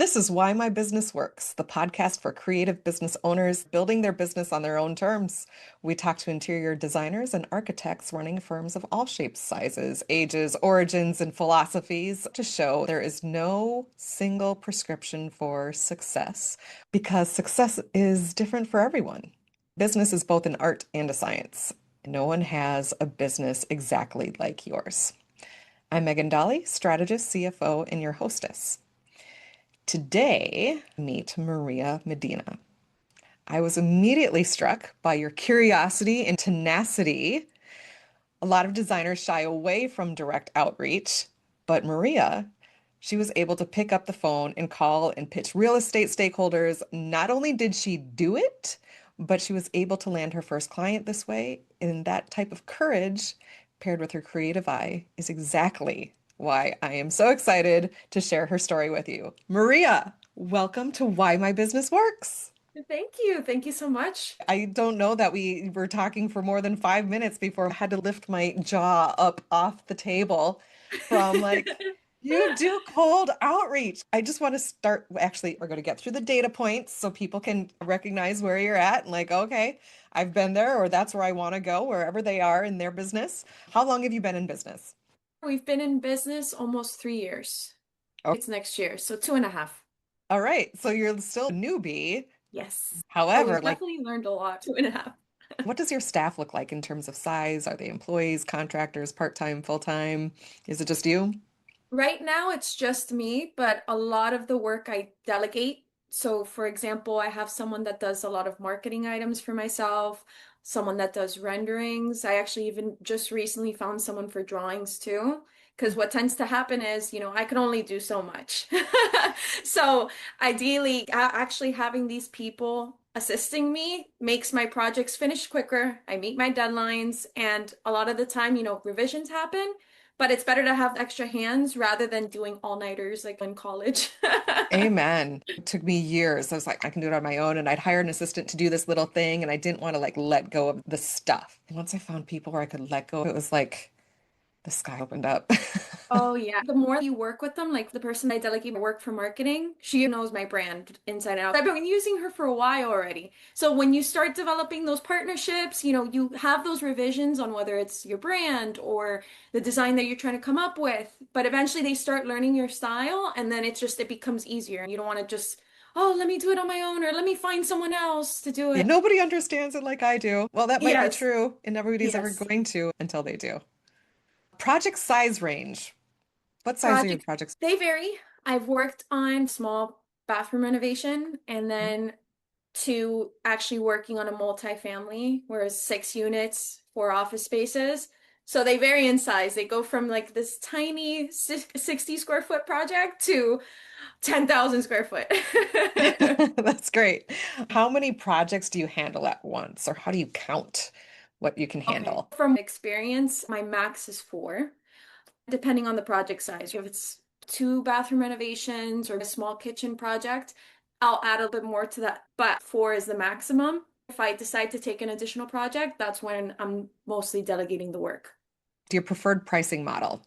This is Why My Business Works, the podcast for creative business owners building their business on their own terms. We talk to interior designers and architects running firms of all shapes, sizes, ages, origins, and philosophies to show there is no single prescription for success because success is different for everyone. Business is both an art and a science. No one has a business exactly like yours. I'm Megan Dolly, strategist, CFO, and your hostess. Today, meet Maria Medina. I was immediately struck by your curiosity and tenacity. A lot of designers shy away from direct outreach, but Maria, she was able to pick up the phone and call and pitch real estate stakeholders. Not only did she do it, but she was able to land her first client this way. And that type of courage, paired with her creative eye, is exactly why I am so excited to share her story with you. Maria, welcome to Why My Business Works. Thank you. Thank you so much. I don't know that we were talking for more than 5 minutes before I had to lift my jaw up off the table from you do cold outreach. I just want to start. Actually, we're going to get through the data points so people can recognize where you're at and okay, I've been there or that's where I want to go, wherever they are in their business. How long have you been in business? We've been in business almost 3 years. Oh, It's next year, so 2.5. all right. So you're still a newbie. Yes. But However, we've definitely learned a lot. 2.5. what does your staff look like in terms of size? Are they employees, contractors, part-time, full-time? Is it just you? Right now, it's just me, but a lot of the work I delegate. So, for example, I have someone that does a lot of marketing items for myself, someone that does renderings. I actually even just recently found someone for drawings too. Because what tends to happen is, I can only do so much. So, ideally, actually having these people assisting me makes my projects finish quicker. I meet my deadlines, and a lot of the time, revisions happen. But it's better to have extra hands rather than doing all-nighters like in college. Amen. It took me years. I was like, I can do it on my own. And I'd hire an assistant to do this little thing. And I didn't want to let go of the stuff. And once I found people where I could let go, it was like the sky opened up. Oh yeah. The more you work with them, like the person I delegate my work for marketing, she knows my brand inside out. I've been using her for a while already. So when you start developing those partnerships, you have those revisions on whether it's your brand or the design that you're trying to come up with. But eventually they start learning your style and then it becomes easier. You don't want to just, oh, let me do it on my own or let me find someone else to do Yeah, it. nobody understands it like I do. Well, that might be Yes. true, and nobody's ever Yes. going to until they do. Project size range. What size are your Projects, projects? they vary. I've worked on small bathroom renovation and then to actually working on a multifamily, whereas 6 units, 4 office spaces. So they vary in size. They go from like this tiny 60 square foot project to 10,000 square foot. That's great. How many projects do you handle at once, or how do you count what you can Okay. handle? From experience, my max is 4, depending on the project size. If it's 2 bathroom renovations or a small kitchen project, I'll add a bit more to that, but 4 is the maximum. If I decide to take an additional project, that's when I'm mostly delegating the work. Your preferred pricing model?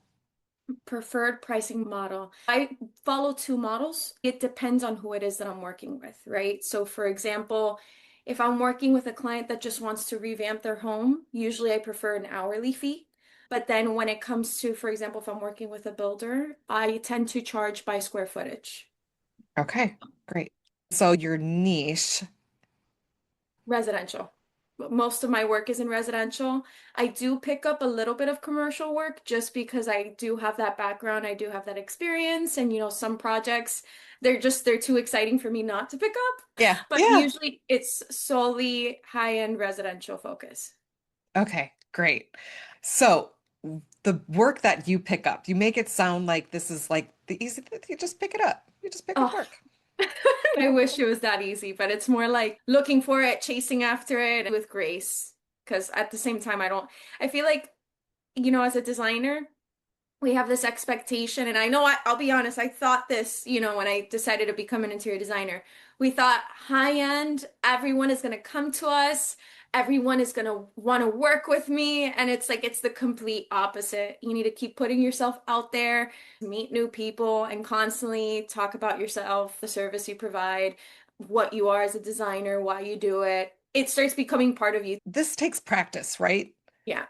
Preferred pricing model. I follow 2 models. It depends on who it is that I'm working with, right? So, for example, if I'm working with a client that just wants to revamp their home, usually I prefer an hourly fee. But then when it comes to, for example, if I'm working with a builder, I tend to charge by square footage. Okay, great. So your niche, Residential. Most of my work is in residential. I do pick up a little bit of commercial work just because I do have that background, I do have that experience, and some projects they're too exciting for me not to pick up. yeah, But yeah. usually it's solely high-end residential focus. Okay, great. So the work that you pick up, you make it sound like this is like the easy, you just pick it up. You just pick up Oh, work. I wish it was that easy, but it's more like looking for it, chasing after it with grace. Because at the same time, I feel like, as a designer, we have this expectation, and I know I'll be honest, I thought this, when I decided to become an interior designer. We thought high end, everyone is going to come to us everyone is going to want to work with me. And it's like, it's the complete opposite. You need to keep putting yourself out there, meet new people, and constantly talk about yourself, the service you provide, what you are as a designer, why you do it. It starts becoming part of you. This takes practice, right? Yeah,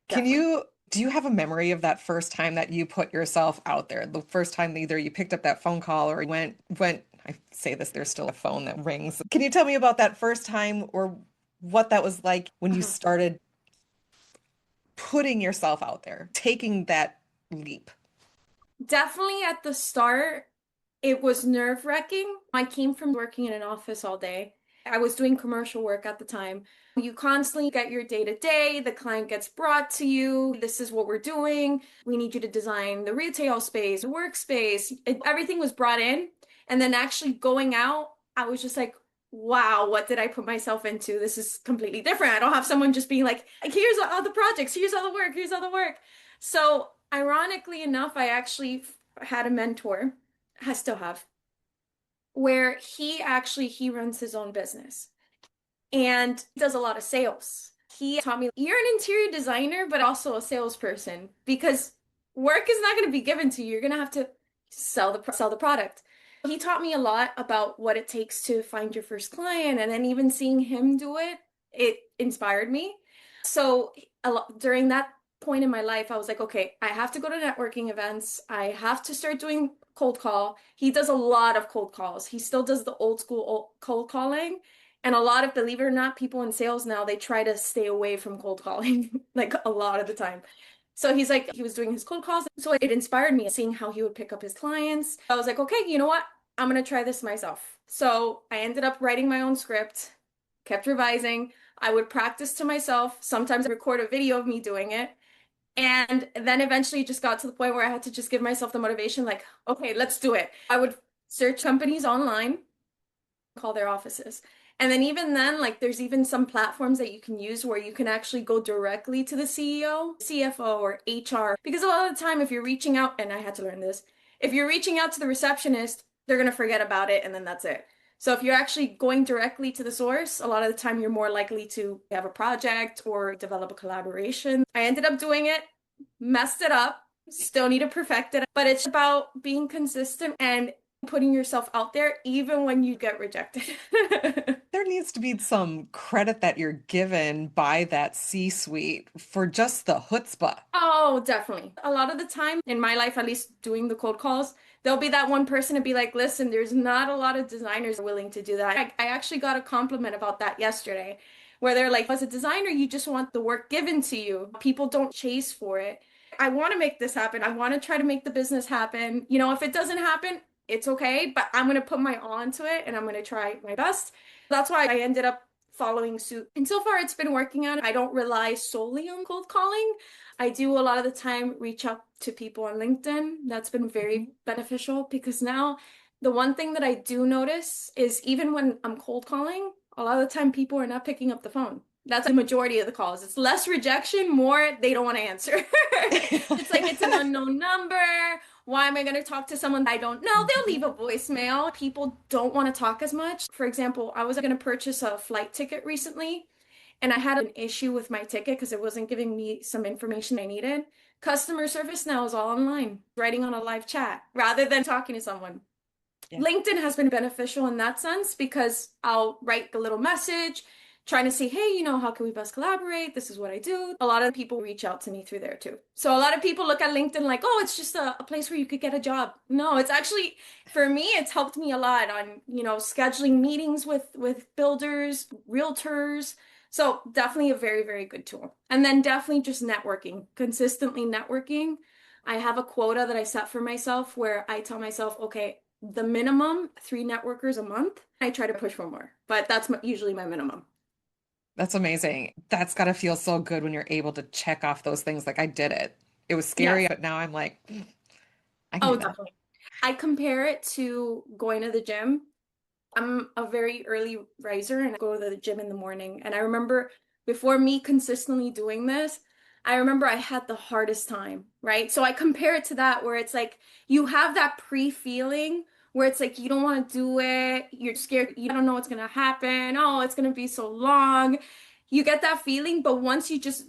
Can definitely. you, do you have a memory of that first time that you put yourself out there? The first time either you picked up that phone call or I say this, there's still a phone that rings. Can you tell me about that first time or what that was like when you Uh-huh. started putting yourself out there, taking that leap? Definitely at the start, it was nerve-wracking. I came from working in an office all day. I was doing commercial work at the time. You constantly get your day-to-day, the client gets brought to you. This is what we're doing. We need you to design the retail space, the workspace. Everything was brought in. And then actually going out, I was just like, wow, what did I put myself into? This is completely different. I don't have someone just being like, here's all the projects, here's all the work, here's all the work. So, ironically enough, I actually had a mentor, I still have, where he runs his own business and does a lot of sales. He taught me you're an interior designer, but also a salesperson because work is not going to be given to you. You're going to have to sell the product. He taught me a lot about what it takes to find your first client, and then even seeing him do it, it inspired me. So during that point in my life, I was like, okay, I have to go to networking events. I have to start doing cold call. He does a lot of cold calls. He still does the old school cold calling. And a lot of, believe it or not, people in sales now, they try to stay away from cold calling, like a lot of the time. So he's like, he was doing his cold calls. So it inspired me seeing how he would pick up his clients. I was like, okay, you know what? I'm going to try this myself. So I ended up writing my own script, kept revising. I would practice to myself. Sometimes I record a video of me doing it. And then eventually it just got to the point where I had to just give myself the motivation, like, okay, let's do it. I would search companies online, call their offices. And then even then, like there's even some platforms that you can use where you can actually go directly to the CEO, CFO, or HR. Because a lot of the time, if you're reaching out, and I had to learn this, if you're reaching out to the receptionist, they're going to forget about it and then that's it. So if you're actually going directly to the source, a lot of the time you're more likely to have a project or develop a collaboration. I ended up doing it, messed it up, still need to perfect it, but it's about being consistent and putting yourself out there even when you get rejected. There needs to be some credit that you're given by that C-suite for just the chutzpah. Oh, definitely. A lot of the time in my life, at least doing the cold calls, there'll be that one person to be like, listen, there's not a lot of designers willing to do that. I actually got a compliment about that yesterday, where they're like, as a designer, you just want the work given to you. People don't chase for it. I want to make this happen. I want to try to make the business happen. You know, if it doesn't happen, it's okay, but I'm going to put my all into it and I'm going to try my best. That's why I ended up following suit. And so far, it's been working out. I don't rely solely on cold calling. I do a lot of the time reach out to people on LinkedIn. That's been very beneficial because now the one thing that I do notice is even when I'm cold calling, a lot of the time people are not picking up the phone. That's the majority of the calls. It's less rejection, more they don't want to answer. It's like it's an unknown number. Why am I going to talk to someone I don't know? They'll leave a voicemail. People don't want to talk as much. For example, I was going to purchase a flight ticket recently and I had an issue with my ticket because it wasn't giving me some information I needed. Customer service now is all online, writing on a live chat rather than talking to someone. Yeah. LinkedIn has been beneficial in that sense because I'll write the little message trying to say, hey, you know, how can we best collaborate? This is what I do. A lot of people reach out to me through there too. So a lot of people look at LinkedIn like, oh, it's just a place where you could get a job. No, it's actually, for me, it's helped me a lot on, you know, scheduling meetings with builders, realtors. So definitely a very, very good tool. And then definitely just networking, consistently networking. I have a quota that I set for myself where I tell myself, okay, the minimum 3 networkers a month. I try to push for more, but that's usually my minimum. That's amazing. That's got to feel so good when you're able to check off those things. Like I did it. It was scary, Yes. but now I'm like, I can Oh, do that. definitely. I compare it to going to the gym. I'm a very early riser and I go to the gym in the morning. And I remember before me consistently doing this, I remember I had the hardest time, right? So I compare it to that where it's like you have that pre-feeling where it's like you don't want to do it, you're scared, you don't know what's gonna happen, oh, it's gonna be so long. You get that feeling, but once you just,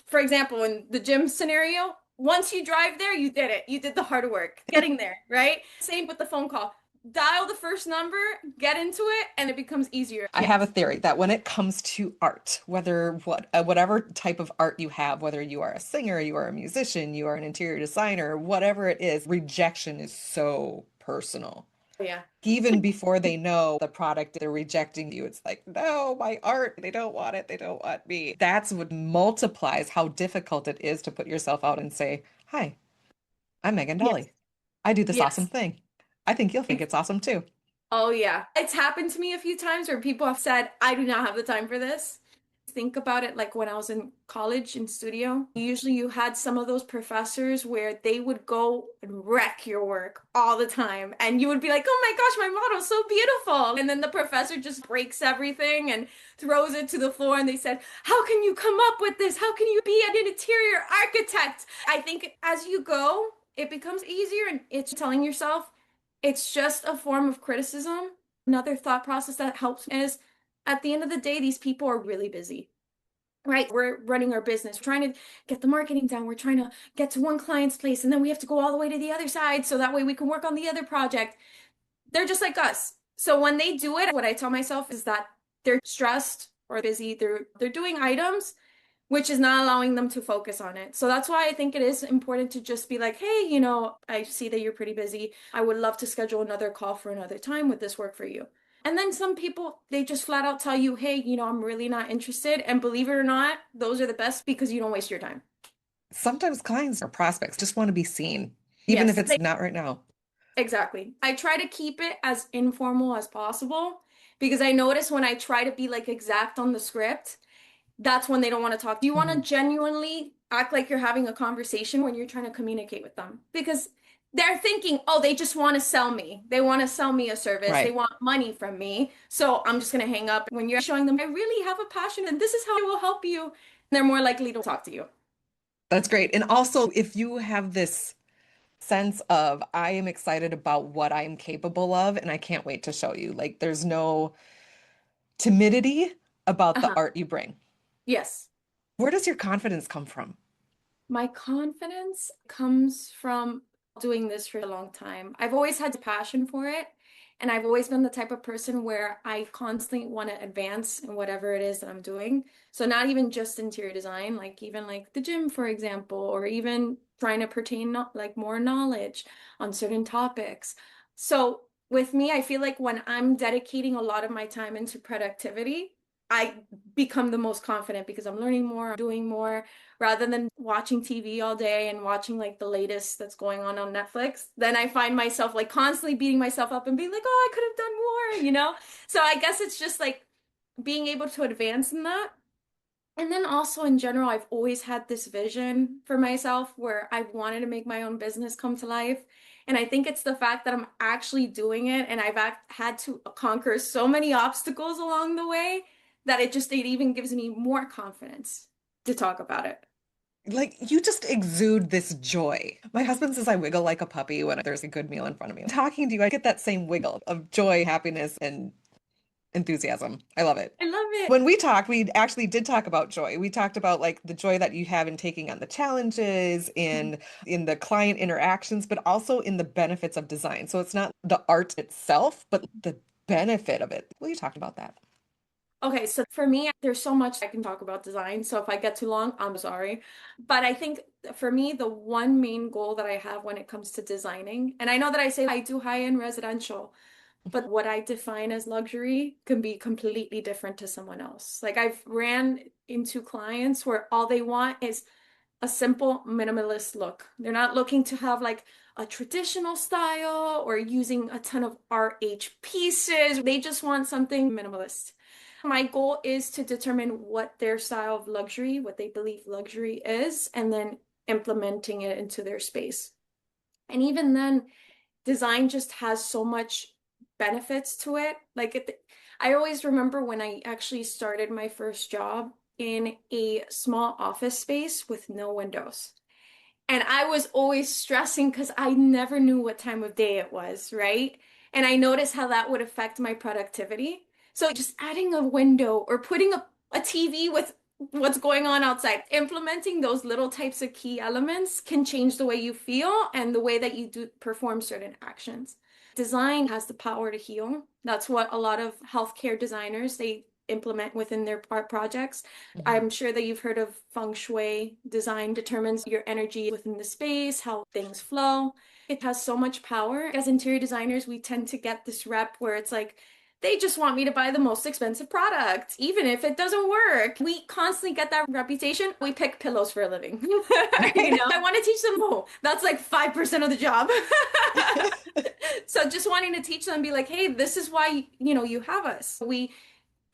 for example, in the gym scenario, once you drive there, you did it. You did the hard work getting there, right? Same with the phone call. Dial the first number, get into it, and it becomes easier. I have a theory that when it comes to art, whatever type of art you have, whether you are a singer, you are a musician, you are an interior designer, whatever it is, rejection is so personal. Yeah. Even before they know the product, they're rejecting you. It's like, no, my art, they don't want it, they don't want me. That's what multiplies how difficult it is to put yourself out and say, hi, I'm Megan Yes. Dolly. I do this awesome Yes. thing. I think you'll think it's awesome too. Oh, yeah. It's happened to me a few times where people have said, I do not have the time for this. Think about it like when I was in college in studio. Usually you had some of those professors where they would go and wreck your work all the time. And you would be like, oh my gosh, my model's so beautiful. And then the professor just breaks everything and throws it to the floor. And they said, how can you come up with this? How can you be an interior architect? I think as you go, it becomes easier and it's telling yourself, it's just a form of criticism. Another thought process that helps is at the end of the day, these people are really busy, right? We're running our business, we're trying to get the marketing down. We're trying to get to one client's place, and then we have to go all the way to the other side so that way we can work on the other project. They're just like us. So when they do it, what I tell myself is that they're stressed or busy. They're doing items which is not allowing them to focus on it. So that's why I think it is important to just be like, hey, I see that you're pretty busy. I would love to schedule another call for another time. Would this work for you? And then some people, they just flat out tell you, hey, I'm really not interested. And believe it or not, those are the best because you don't waste your time. Sometimes clients or prospects just want to be seen, even if Yes, it's not right now. exactly. I try to keep it as informal as possible because I notice when I try to be like exact on the script, that's when they don't want to talk. Do you want to Mhm. genuinely act like you're having a conversation when you're trying to communicate with them? Because they're thinking, oh, they just want to sell me. They want to sell me a service. They Right. want money from me. So I'm just going to hang up. When you're showing them, I really have a passion and this is how I will help you, they're more likely to talk to you. That's great. And also, if you have this sense of, I am excited about what I'm capable of, and I can't wait to show you, like, there's no timidity about the Uh-huh. art you bring. Yes. Where does your confidence come from? My confidence comes from doing this for a long time. I've always had a passion for it, and I've always been the type of person where I constantly want to advance in whatever it is that I'm doing. So not even just interior design, like even like the gym, for example, or even trying to pertain like more knowledge on certain topics. So with me, I feel like when I'm dedicating a lot of my time into productivity, I become the most confident because I'm learning more, I'm doing more rather than watching TV all day and watching like the latest that's going on Netflix. Then I find myself like constantly beating myself up and being like, oh, I could have done more. So I guess it's just like being able to advance in that. And then also in general, I've always had this vision for myself where I wanted to make my own business come to life. And I think it's the fact that I'm actually doing it and had to conquer so many obstacles along the way that it even gives me more confidence to talk about it. Like, you just exude this joy. My husband says I wiggle like a puppy when there's a good meal in front of me. Talking to you, I get that same wiggle of joy, happiness, and enthusiasm. I love it. I love it. When we talked, we actually did talk about joy. We talked about like the joy that you have in taking on the challenges, in the client interactions, but also in the benefits of design. So it's not the art itself, but the benefit of it. Will you talk about that? Okay, so for me, there's so much I can talk about design. So if I get too long, I'm sorry. But I think for me, the one main goal that I have when it comes to designing, and I know that I say I do high-end residential, but what I define as luxury can be completely different to someone else. Like I've ran into clients where all they want is a simple minimalist look. They're not looking to have like a traditional style or using a ton of RH pieces. They just want something minimalist. My goal is to determine what their style of luxury, what they believe luxury is, and then implementing it into their space. And even then, design just has so much benefits to it. I always remember when I actually started my first job in a small office space with no windows. And I was always stressing because I never knew what time of day it was, right? And I noticed how that would affect my productivity. So just adding a window or putting a a TV with what's going on outside. Implementing those little types of key elements can change the way you feel and the way that you do perform certain actions. Design has the power to heal. That's what a lot of healthcare designers they implement within their art projects. Mhm. I'm sure that you've heard of feng shui. Design determines your energy within the space, how things flow. It has so much power. As interior designers, we tend to get this rep where it's like, they just want me to buy the most expensive product, even if it doesn't work. We constantly get that reputation. We pick pillows for a living. I want to teach them, oh, that's like 5% of the job. So just wanting to teach them, be like, hey, this is why, you have us. We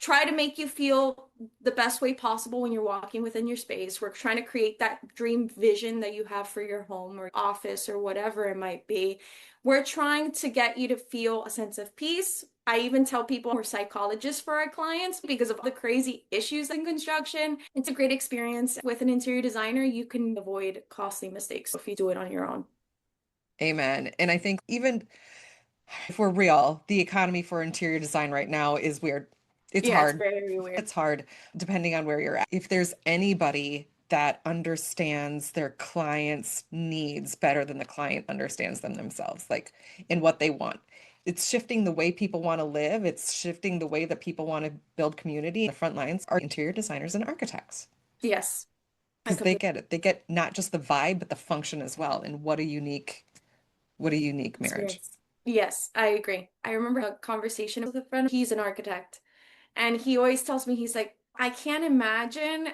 try to make you feel the best way possible when you're walking within your space. We're trying to create that dream vision that you have for your home or office or whatever it might be. We're trying to get you to feel a sense of peace. I even tell people we're psychologists for our clients because of the crazy issues in construction. It's a great experience. With an interior designer, you can avoid costly mistakes if you do it on your own. Amen. And I think even if we're real, the economy for interior design right now is weird. It's Yeah, it's hard. very weird. It's hard depending on where you're at. If there's anybody that understands their client's needs better than the client understands them themselves, like in what they want. It's shifting the way people want to live. It's shifting the way that people want to build community. The front lines are interior designers and architects Yes, I because they completely get it. They get not just the vibe, but the function as well. And what a unique marriage. experience. Yes, I agree. I remember a conversation with a friend. He's an architect. And he always tells me, he's like, I can't imagine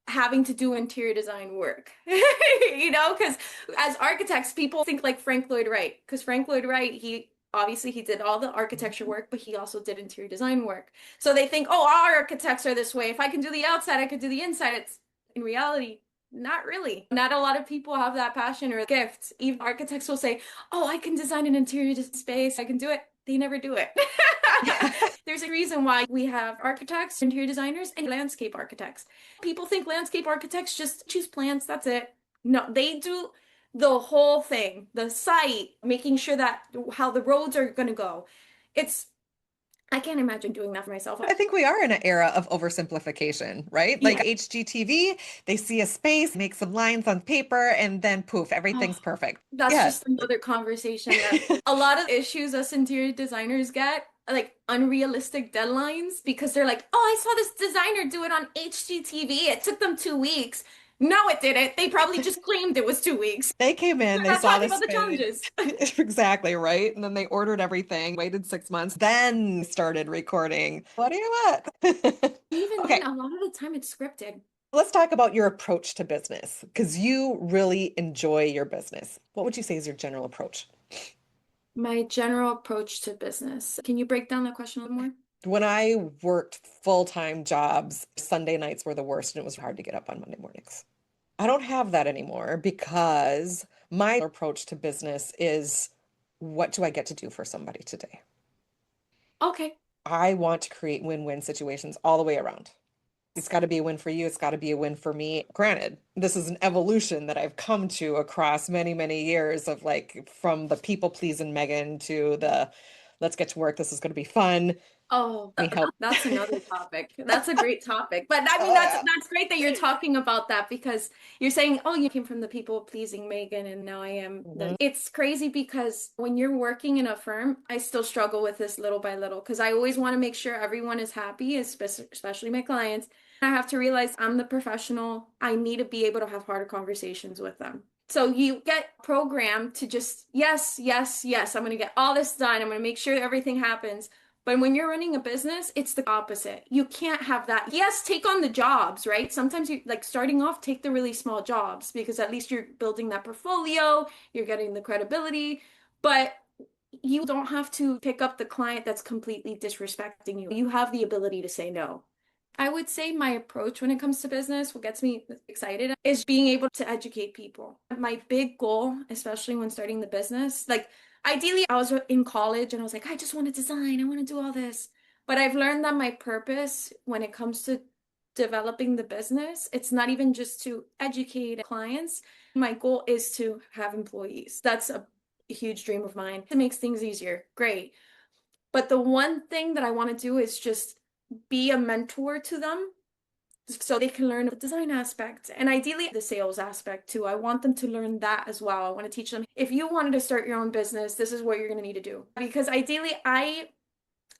having to do interior design work, because as architects, people think like Frank Lloyd Wright, because Frank Lloyd Wright, he obviously he did all the architecture work, but he also did interior design work. So they think, oh, our architects are this way. If I can do the outside, I could do the inside. It's in reality, not really. Not a lot of people have that passion or gift. Even architects will say, oh, I can design an interior space. I can do it. They never do it. There's a reason why we have architects, interior designers, and landscape architects. People think landscape architects just choose plants, that's it. No, they do the whole thing, the site, making sure that how the roads are going to go. It's, I can't imagine doing that for myself. I think we are in an era of oversimplification, right? Like Yeah. HGTV, they see a space, make some lines on paper, and then poof, Oh, everything's perfect. that's Yeah. just another conversation that a lot of issues us interior designers get, like unrealistic deadlines, because they're like, oh, I saw this designer do it on HGTV. It took them 2 weeks. No, it didn't. They probably just claimed it was 2 weeks. They came in, They're they not saw talking the about the space. challenges. Exactly, right? And then they ordered everything, waited 6 months, then started recording. What do you want? Even then, Okay, a lot of the time it's scripted. let's talk about your approach to business because you really enjoy your business. What would you say is your general approach? My general approach to business. Can you break down the question a little more? When I worked full-time jobs, Sunday nights were the worst and it was hard to get up on Monday mornings. I don't have that anymore because my approach to business is what do I get to do for somebody today? Okay. I want to create win-win situations all the way around. It's got to be a win for you. It's got to be a win for me. Granted, this is an evolution that I've come to across many, many years of like from the people pleasing Megan to the let's get to work. This is going to be fun. Oh, Let me help. that's another topic. That's a great topic. But I mean, Oh, that's great that you're talking about that because you're saying, oh, you came from the people pleasing Megan, and now I am yeah. the. It's crazy because when you're working in a firm, I still struggle with this little by little because I always want to make sure everyone is happy, especially my clients. I have to realize I'm the professional. I need to be able to have harder conversations with them. So you get programmed to just, yes, yes, yes, I'm going to get all this done. I'm going to make sure everything happens. But when you're running a business, it's the opposite. You can't have that. Yes, take on the jobs, right? Sometimes you like starting off, take the really small jobs because at least you're building that portfolio, you're getting the credibility, but you don't have to pick up the client that's completely disrespecting you. You have the ability to say no. I would say my approach when it comes to business, what gets me excited is being able to educate people. My big goal, especially when starting the business, like ideally I was in college and I was like, I just want to design, I want to do all this. But I've learned that my purpose when it comes to developing the business, it's not even just to educate clients. My goal is to have employees. That's a huge dream of mine. It makes things easier. Great. But the one thing that I want to do is just be a mentor to them so they can learn the design aspect and ideally the sales aspect too. I want them to learn that as well. I want to teach them if you wanted to start your own business, this is what you're going to need to do. Because ideally, I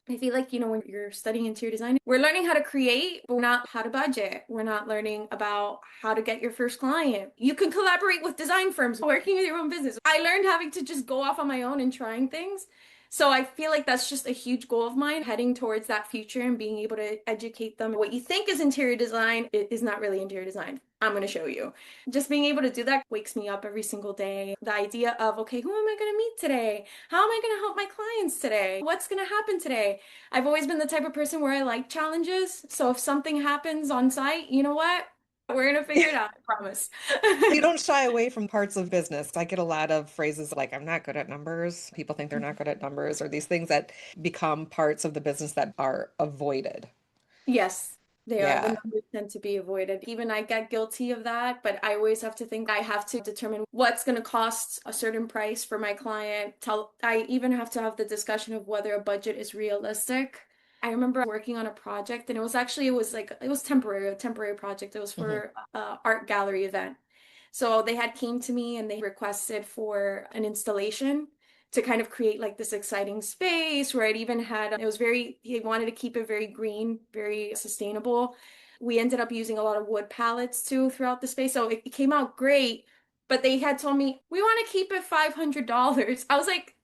feel like, when you're studying interior design, we're learning how to create, but not how to budget. We're not learning about how to get your first client. You can collaborate with design firms working with your own business. I learned having to just go off on my own and trying things. So I feel like that's just a huge goal of mine, heading towards that future and being able to educate them. What you think is interior design is not really interior design. I'm going to show you. Just being able to do that wakes me up every single day. The idea of, okay, who am I going to meet today? How am I going to help my clients today? What's going to happen today? I've always been the type of person where I like challenges. So if something happens on site, you know what? We're going to figure it out, I promise. You don't shy away from parts of business. I get a lot of phrases like, I'm not good at numbers. People think they're not good at numbers, or these things that become parts of the business that are avoided. Yes, they are. The Yeah. numbers tend to be avoided. Even I get guilty of that, but I always have to think I have to determine what's going to cost a certain price for my client. I even have to have the discussion of whether a budget is realistic. I remember working on a project and it was temporary, a temporary project. It was Hmm. for a art gallery event. So they had came to me and they requested for an installation to kind of create like this exciting space where it even had, it was very, he wanted to keep it very green, very sustainable. We ended up using a lot of wood pallets too throughout the space. So it came out great, but they had told me, we want to keep it $500. I was like,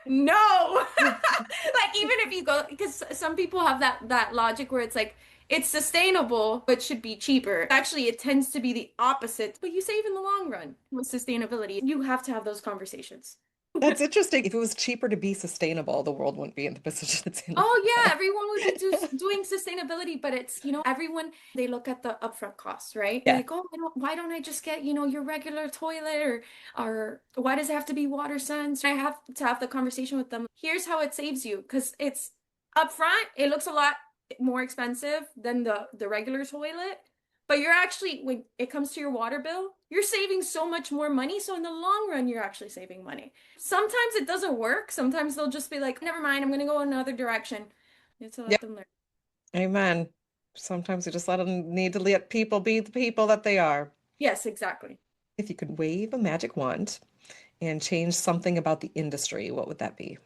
no. Like even if you go, because some people have that logic where it's like, it's sustainable, but should be cheaper. Actually, it tends to be the opposite, but you save in the long run with sustainability. You have to have those conversations. That's interesting. If it was cheaper to be sustainable, the world wouldn't be in the position it's in right Oh yeah, now. everyone would be doing sustainability, but it's, everyone they look at the upfront costs, right? They're Yeah. like, oh, why don't I just get, your regular toilet or why does it have to be water sense? I have to have the conversation with them. Here's how it saves you, because it's upfront, it looks a lot more expensive than the regular toilet, but you're actually when it comes to your water bill, you're saving so much more money. So in the long run, you're actually saving money. Sometimes it doesn't work. Sometimes they'll just be like, never mind, I'm gonna go another direction. You have to let Yep. them learn. Amen. Sometimes we just need to let people be the people that they are. Yes, exactly. If you could wave a magic wand and change something about the industry, what would that be?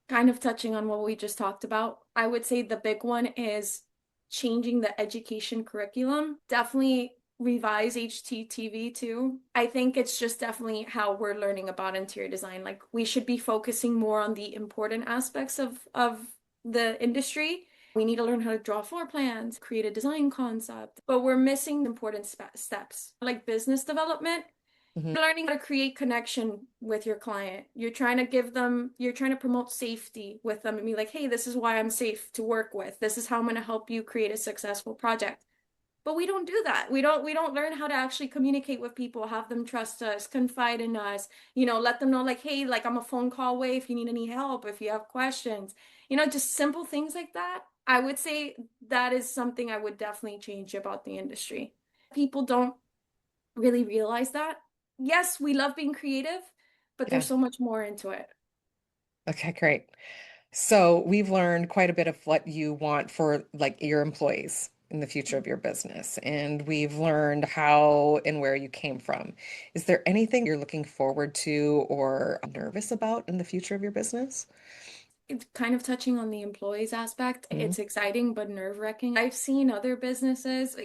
Kind of touching on what we just talked about, I would say the big one is changing the education curriculum. Definitely revise HTTV too. I think it's just definitely how we're learning about interior design. Like we should be focusing more on the important aspects of the industry. We need to learn how to draw floor plans, create a design concept, but we're missing important steps like business development. Mhm. Learning how to create connection with your client. You're trying to promote safety with them and be like, hey, this is why I'm safe to work with. This is how I'm going to help you create a successful project. But we don't do that. We don't learn how to actually communicate with people, have them trust us, confide in us, let them know like, hey, like I'm a phone call away if you need any help, if you have questions, just simple things like that. I would say that is something I would definitely change about the industry. People don't really realize that. Yes, we love being creative, but there's Yeah. so much more into it. Okay, great. So we've learned quite a bit of what you want for like your employees in the future of your business, and we've learned how and where you came from. Is there anything you're looking forward to or nervous about in the future of your business? It's kind of touching on the employees aspect. Mhm. It's exciting but nerve-wracking. I've seen other businesses,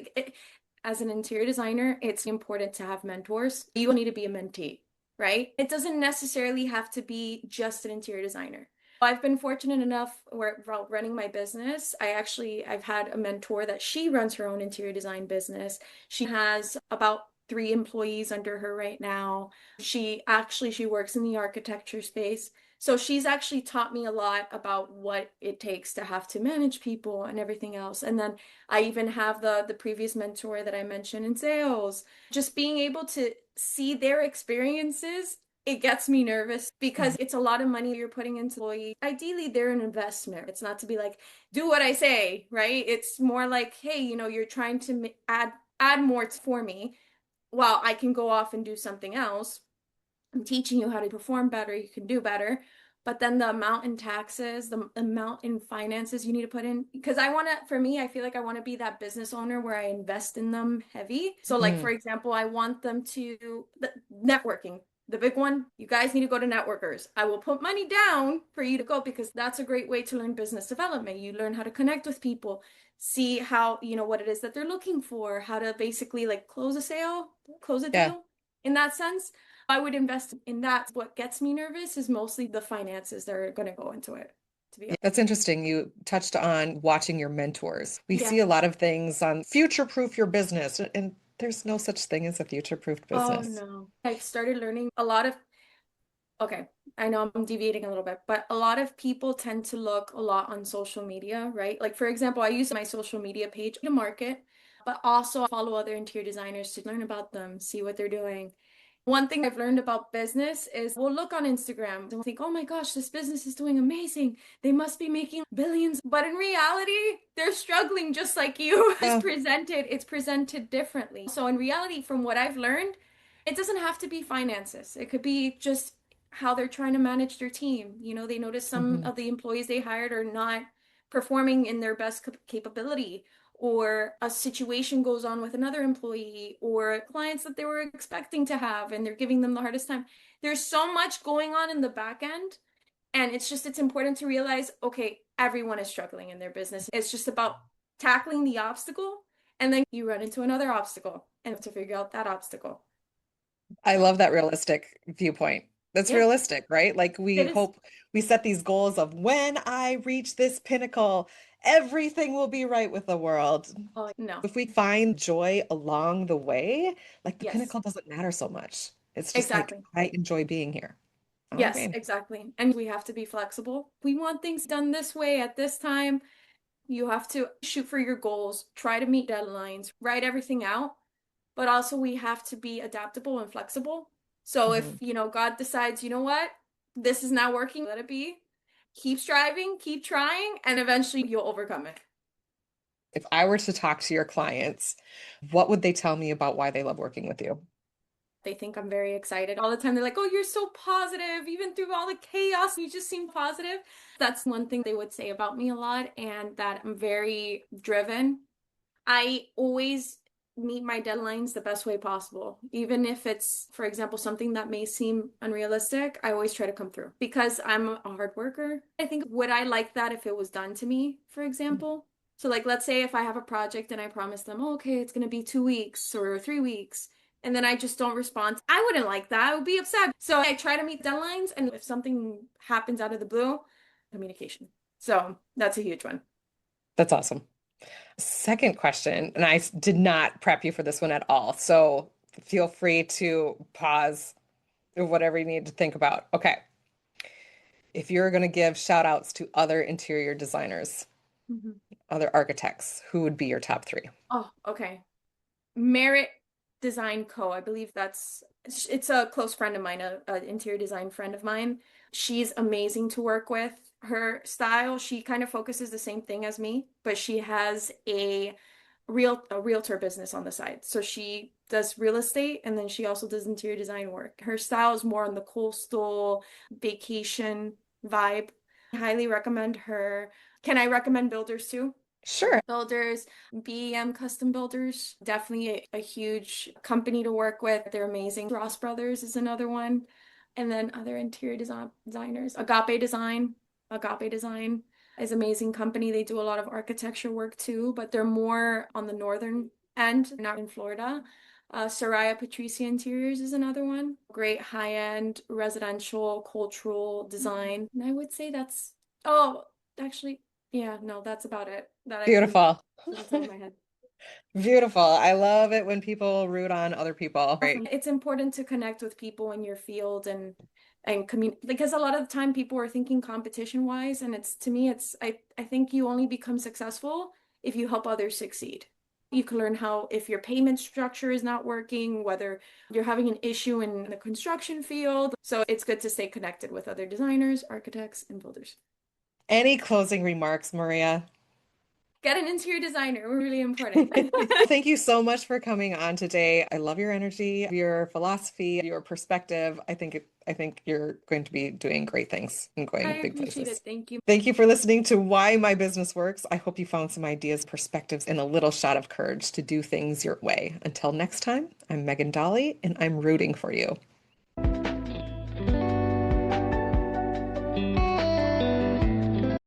as an interior designer, it's important to have mentors. You need to be a mentee, right? It doesn't necessarily have to be just an interior designer. I've been fortunate enough where while running my business, I've had a mentor that she runs her own interior design business. She has about 3 employees under her right now. She works in the architecture space. So she's actually taught me a lot about what it takes to have to manage people and everything else. And then I even have the previous mentor that I mentioned in sales. Just being able to see their experiences, it gets me nervous because Mhm. it's a lot of money you're putting into employee. Ideally, they're an investment. It's not to be like, do what I say, right? It's more like, hey, you're trying to add more for me while I can go off and do something else. I'm teaching you how to perform better, you can do better. but then the amount in taxes, the amount in finances you need to put in, because I want to, for me, I feel like I want to be that business owner where I invest in them heavy. So like, for Mm, example, I want them to networking. The big one, you guys need to go to networkers. I will put money down for you to go because that's a great way to learn business development. You learn how to connect with people, see how, what it is that they're looking for, how to basically like close a sale, close a yeah. deal in that sense. I would invest in that. What gets me nervous is mostly the finances that are going to go into it, to be Yeah, honest. that's interesting. You touched on watching your mentors. We Yeah. see a lot of things on future-proof your business, and there's no such thing as a future-proofed Oh business. no. I started learning a lot of, okay, I know I'm deviating a little bit, but a lot of people tend to look a lot on social media, right? Like, for example, I use my social media page to market, but also follow other interior designers to learn about them, see what they're doing. One thing I've learned about business is we'll look on Instagram and think, oh my gosh, this business is doing amazing. They must be making billions. But in reality, they're struggling just like you. Yeah. It's presented differently. So in reality, from what I've learned, it doesn't have to be finances. It could be just how they're trying to manage their team. They notice some Mhm. of the employees they hired are not performing in their best capability, or a situation goes on with another employee, or clients that they were expecting to have and they're giving them the hardest time. There's so much going on in the back end, and it's important to realize, okay, everyone is struggling in their business. It's just about tackling the obstacle, and then you run into another obstacle and to figure out that obstacle. I love that realistic viewpoint. That's Yeah, realistic, right? Like we it is. hope we set these goals of when I reach this pinnacle, everything will be right with the world. Oh, no. If we find joy along the way, like the Yes, pinnacle doesn't matter so much. It's just like, exactly. I enjoy being here. Yes, Okay. exactly. And we have to be flexible. We want things done this way at this time. You have to shoot for your goals, try to meet deadlines, write everything out, but also we have to be adaptable and flexible. So if, Mhm. God decides, you know what, this is not working, let it be. Keep striving, keep trying, and eventually you'll overcome it. If I were to talk to your clients, what would they tell me about why they love working with you? They think I'm very excited all the time. They're like, oh, you're so positive. Even through all the chaos, you just seem positive. That's one thing they would say about me a lot, and that I'm very driven. I always meet my deadlines the best way possible. Even if it's, for example, something that may seem unrealistic, I always try to come through because I'm a hard worker. I think, would I like that if it was done to me, for example? So, like, let's say if I have a project and I promise them, oh, okay, it's going to be 2 weeks or 3 weeks, and then I just don't respond, I wouldn't like that. I would be upset. So, I try to meet deadlines, and if something happens out of the blue, communication. So, that's a huge one. That's awesome. Second question, and did not prep you for this one at all, so feel free to pause or whatever you need to think about. Okay. If you're going to give shout outs to other interior designers, Mhm. other architects, who would be your top three? Oh, okay. Merit Design Co. I believe it's a close friend of mine, a interior design friend of mine. She's amazing to work with. Her style, she kind of focuses the same thing as me, but she has a realtor business on the side. So she does real estate and then she also does interior design work. Her style is more on the coastal vacation vibe. I highly recommend her. Can I recommend builders too? Sure. Builders, BEM Custom Builders, definitely a huge company to work with. They're amazing. Ross Brothers is another one. And then other designers. Agape Design is amazing company. They do a lot of architecture work too, but they're more on the northern end, not in Florida. Soraya Patricia Interiors is another one. Great high-end residential cultural design. And I would say oh, actually, yeah, no, that's about it that I can Beautiful. off the top of my head. Beautiful. I love it when people root on other people. Right. Definitely. It's important to connect with people in your field and communicate because a lot of the time people are thinking competition wise, and it's to me it's I think you only become successful if you help others succeed. You can learn how if your payment structure is not working, whether you're having an issue in the construction field. So it's good to stay connected with other designers, architects, and builders. Any closing remarks, Maria? Get an interior designer, really important. Thank you so much for coming on today. I love your energy, your philosophy, your perspective. I think you're going to be doing great things and I going big appreciate places. it. Thank you. Thank you for listening to Why My Business Works. I hope you found some ideas, perspectives, and a little shot of courage to do things your way. Until next time, I'm Megan Dolly, and I'm rooting for you.